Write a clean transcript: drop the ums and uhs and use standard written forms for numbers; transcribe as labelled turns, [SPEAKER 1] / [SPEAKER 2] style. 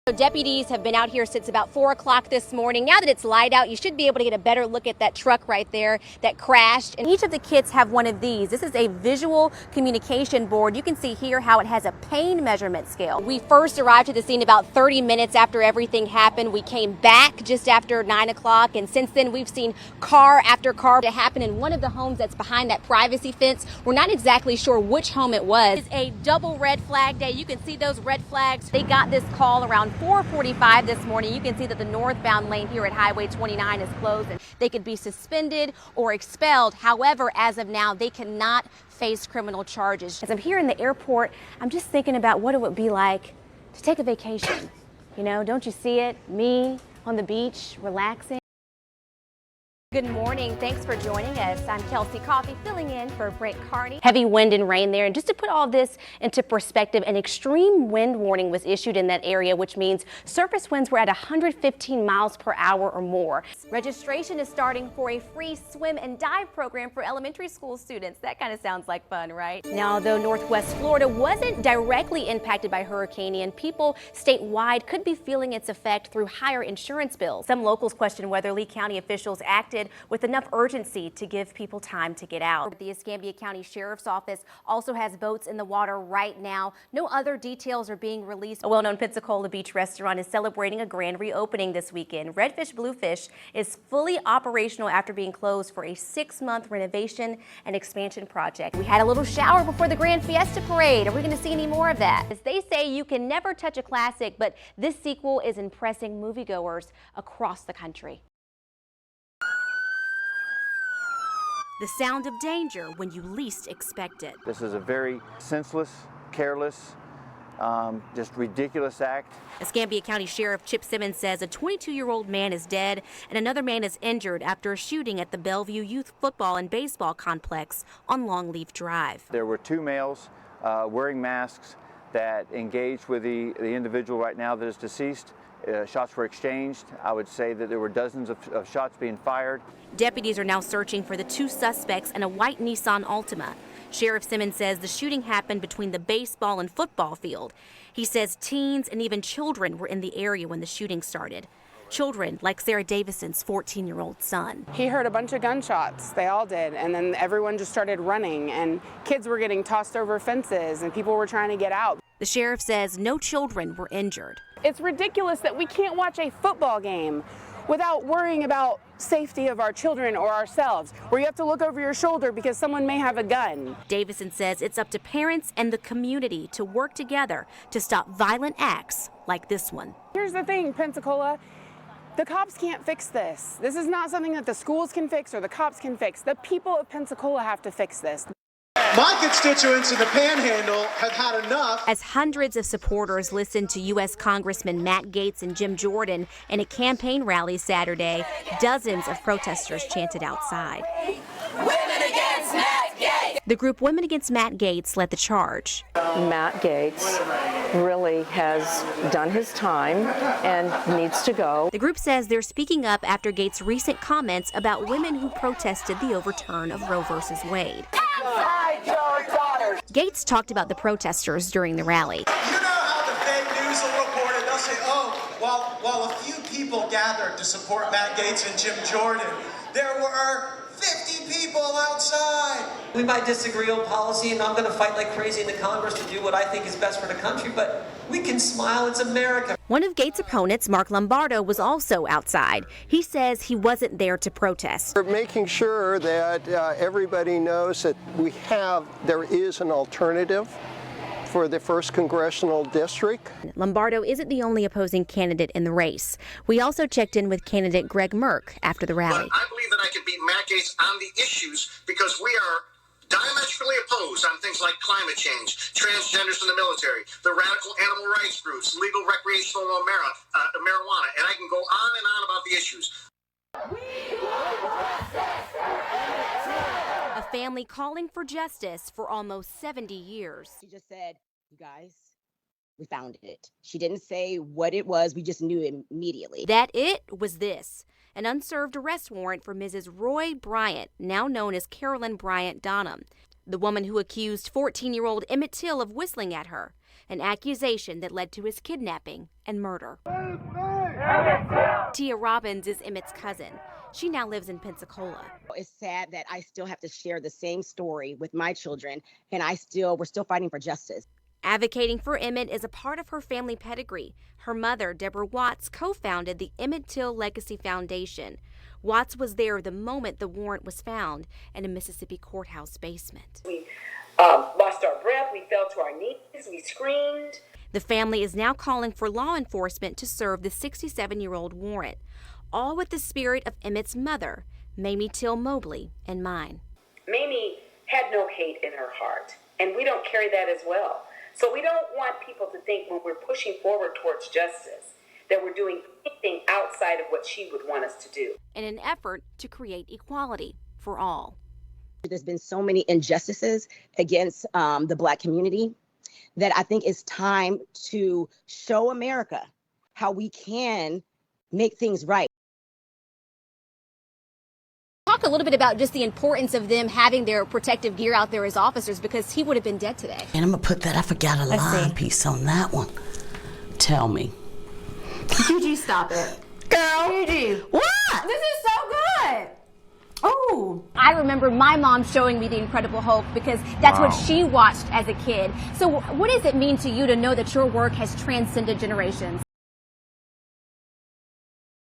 [SPEAKER 1] So deputies have been out here since about 4 o'clock this morning. Now that it's light out, you should be able to get a better look at that truck right there that crashed. And each of the kits have one of these. This is a visual communication board. You can see here how it has a pain measurement scale. We first arrived at the scene about 30 minutes after everything happened. We came back just after 9 o'clock, and since then we've seen car after car to happen in one of the homes that's behind that privacy fence. We're not exactly sure which home it was. It's a double red flag day. You can see those red flags. They got this call around 4:45 this morning. You can see that the northbound lane here at Highway 29 is closed and they could be suspended or expelled. However, as of now, they cannot face criminal charges. As I'm here in the airport, I'm just thinking about what it would be like to take a vacation. You know, don't you see it? Me on the beach, relaxing. Good morning. Thanks for joining us. I'm Kelsey Coffey, filling in for Brent Carney. Heavy wind and rain there. And just to put all this into perspective, an extreme wind warning was issued in that area, which means surface winds were at 115 miles per hour or more. Registration is starting for a free swim and dive program for elementary school students. That kind of sounds like fun, right? Now, though Northwest Florida wasn't directly impacted by Hurricane Ian, people statewide could be feeling its effect through higher insurance bills. Some locals question whether Lee County officials acted with enough urgency to give people time to get out. The Escambia County Sheriff's Office also has boats in the water right now. No other details are being released. A well-known Pensacola Beach restaurant is celebrating a grand reopening this weekend. Redfish Bluefish is fully operational after being closed for a 6-month renovation and expansion project. We had a little shower before the Grand Fiesta Parade. Are we going to see any more of that? As they say, you can never touch a classic, but this sequel is impressing moviegoers across the country. The sound of danger when you least expect it.
[SPEAKER 2] This is a very senseless, careless, just ridiculous act.
[SPEAKER 1] Escambia County Sheriff Chip Simmons says a 22-year-old man is dead and another man is injured after a shooting at the Bellevue Youth Football and Baseball Complex on Longleaf Drive.
[SPEAKER 2] There were 2 males wearing masks that engaged with the individual right now that is deceased. Shots were exchanged. I would say that there were dozens of shots being fired.
[SPEAKER 1] Deputies are now searching for the 2 suspects in a white Nissan Altima. Sheriff Simmons says the shooting happened between the baseball and football field. He says teens and even children were in the area when the shooting started. Children like Sarah Davison's 14-year-old son.
[SPEAKER 3] He heard a bunch of gunshots, they all did, and then everyone just started running, and kids were getting tossed over fences and people were trying to get out.
[SPEAKER 1] The sheriff says no children were injured.
[SPEAKER 3] It's ridiculous that we can't watch a football game without worrying about safety of our children or ourselves, where you have to look over your shoulder because someone may have a gun.
[SPEAKER 1] Davison says it's up to parents and the community to work together to stop violent acts like this one.
[SPEAKER 3] Here's the thing, Pensacola. The cops can't fix this. This is not something that the schools can fix or the cops can fix. The people of Pensacola have to fix this.
[SPEAKER 4] My constituents in the Panhandle have had enough.
[SPEAKER 1] As hundreds of supporters listened to U.S. Congressman Matt Gaetz and Jim Jordan in a campaign rally Saturday, dozens of protesters chanted outside. Women against Matt Gaetz! The group Women Against Matt Gaetz led the charge.
[SPEAKER 5] Matt Gaetz really has done his time and needs to go.
[SPEAKER 1] The group says they're speaking up after Gaetz' recent comments about women who protested the overturn of Roe v. Wade. Gaetz talked about the protesters during the rally.
[SPEAKER 4] You know how the fake news will report it? They'll say, oh, while a few people gathered to support Matt Gaetz and Jim Jordan, there were 50 people outside.
[SPEAKER 6] We might disagree on policy, and I'm going to fight like crazy in the Congress to do what I think is best for the country, but we can smile. It's America.
[SPEAKER 1] One of Gaetz' opponents, Mark Lombardo, was also outside. He says he wasn't there to protest.
[SPEAKER 7] We're making sure that everybody knows that there is an alternative for the 1st Congressional District.
[SPEAKER 1] Lombardo isn't the only opposing candidate in the race. We also checked in with candidate Greg Merck after the rally.
[SPEAKER 8] But I believe that I can beat Matt Gaetz on the issues because we are diametrically opposed on things like climate change, transgenders in the military, the radical animal rights groups, legal recreational marijuana, and I can go on and on about the issues.
[SPEAKER 1] A family calling for justice for almost 70 years.
[SPEAKER 9] She just said, you guys, we found it. She didn't say what it was. We just knew it immediately.
[SPEAKER 1] That it was this. An unserved arrest warrant for Mrs. Roy Bryant, now known as Carolyn Bryant Donham. the woman who accused 14-year-old Emmett Till of whistling at her, an accusation that led to his kidnapping and murder. Tia Robbins is Emmett's cousin. She now lives in Pensacola.
[SPEAKER 9] It's sad that I still have to share the same story with my children, and we're still fighting for justice.
[SPEAKER 1] Advocating for Emmett is a part of her family pedigree. Her mother, Deborah Watts, co-founded the Emmett Till Legacy Foundation. Watts was there the moment the warrant was found in a Mississippi courthouse basement.
[SPEAKER 10] We lost our breath, we fell to our knees, we screamed.
[SPEAKER 1] The family is now calling for law enforcement to serve the 67-year-old warrant, all with the spirit of Emmett's mother, Mamie Till Mobley, in mind.
[SPEAKER 10] Mamie had no hate in her heart, and we don't carry that as well. So we don't want people to think when we're pushing forward towards justice that we're doing anything outside of what she would want us to do.
[SPEAKER 1] In an effort to create equality for all.
[SPEAKER 9] There's been so many injustices against the Black community that I think it's time to show America how we can make things right.
[SPEAKER 1] Talk a little bit about just the importance of them having their protective gear out there as officers, because he would have been dead today.
[SPEAKER 11] And I'm going to put that, I forgot a line piece on that one. Tell me.
[SPEAKER 1] Gigi, stop it.
[SPEAKER 11] Girl.
[SPEAKER 1] Gigi.
[SPEAKER 11] What?
[SPEAKER 1] This is so good. Oh, I remember my mom showing me The Incredible Hulk because that's what she watched as a kid. So what does it mean to you to know that your work has transcended generations?